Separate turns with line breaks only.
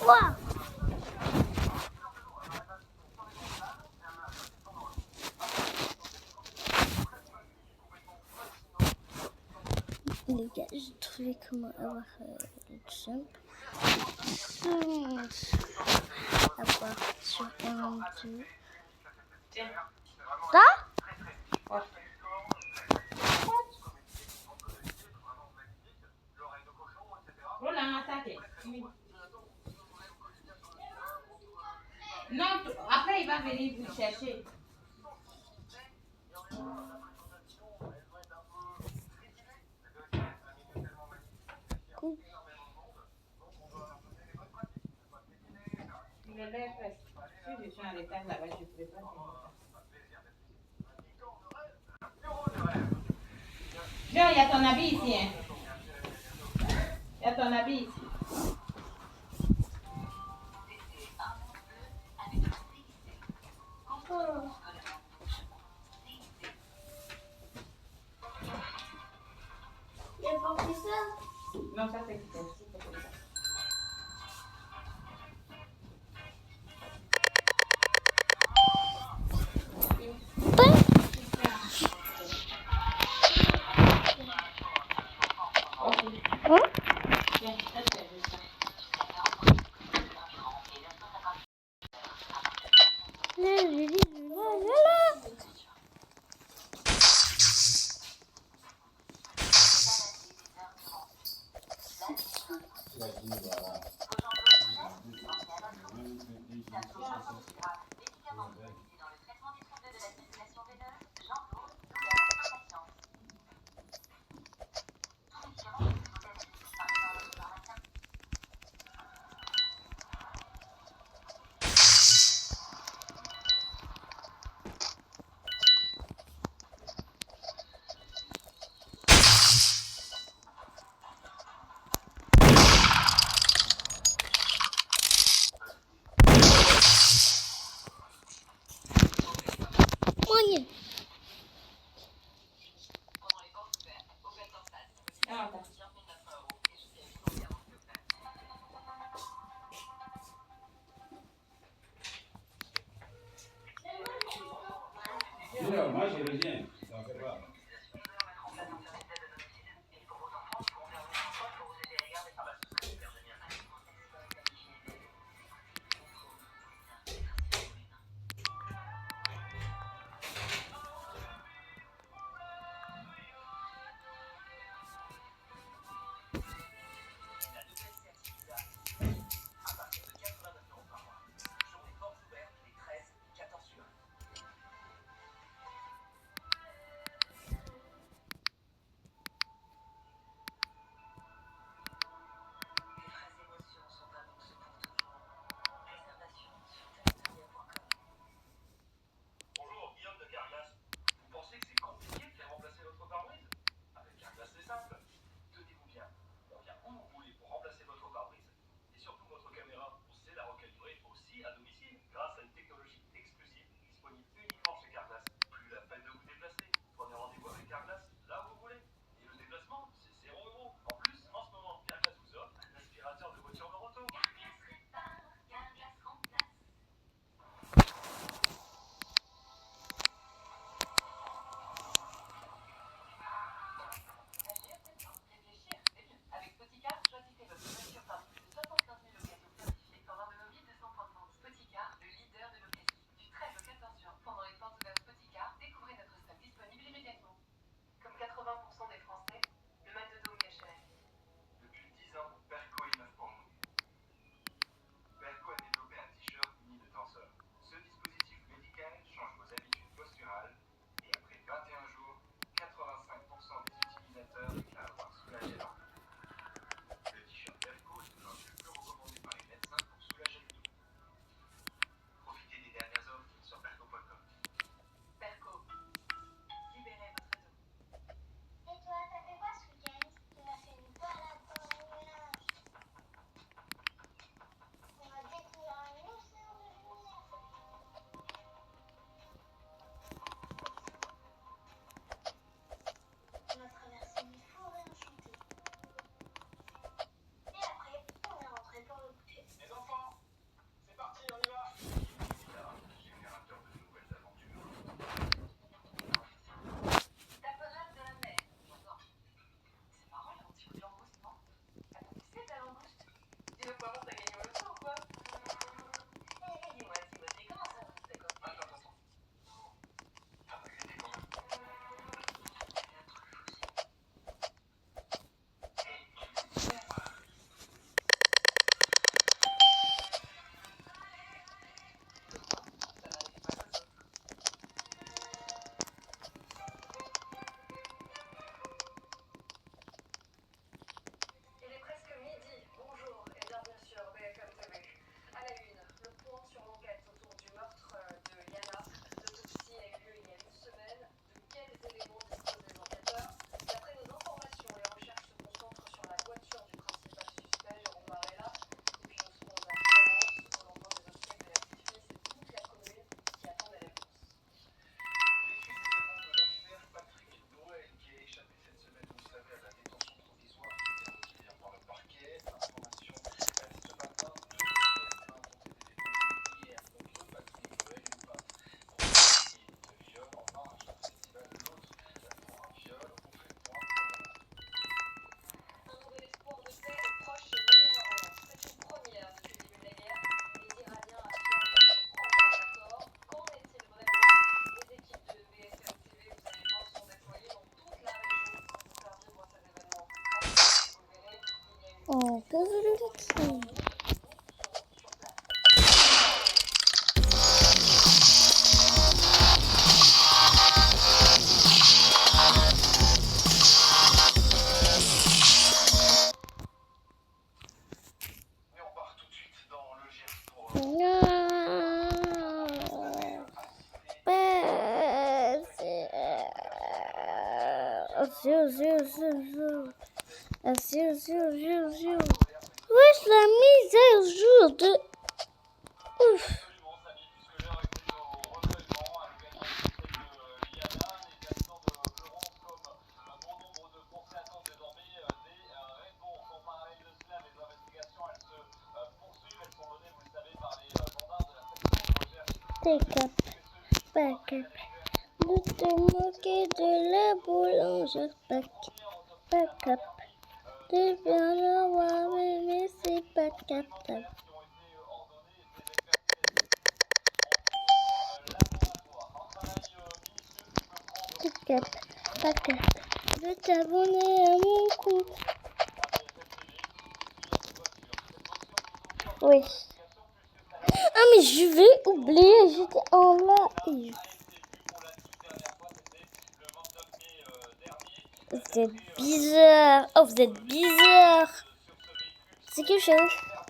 Wow. Les gars, j'ai trouvé comment avoir le jump. Avoir sur 1, 2. Ça?
Non, après il va venir vous chercher.
Coupe.
Il est là presque. Si je suis en retard là-bas, je ne peux pas finir. Jean, il y a ton habit ici. Hein? Il y a ton habit ici.
Oh. Il y a pas que ça?
Non, ça c'est tout.
Moyen.
Moi, je reviens. Ça fait pas.
Wesh, la misère jour de ouf. Take up, back up. Ne te moquer de la boulangère, back up. Tu viens le voir, mais c'est pas capable. Back up, back up. Je veux t'abonner à mon compte. Oui. Ah mais je vais oublier, j'étais en live. Vous êtes bizarre. Oh, vous êtes bizarre. C'est quelque chose.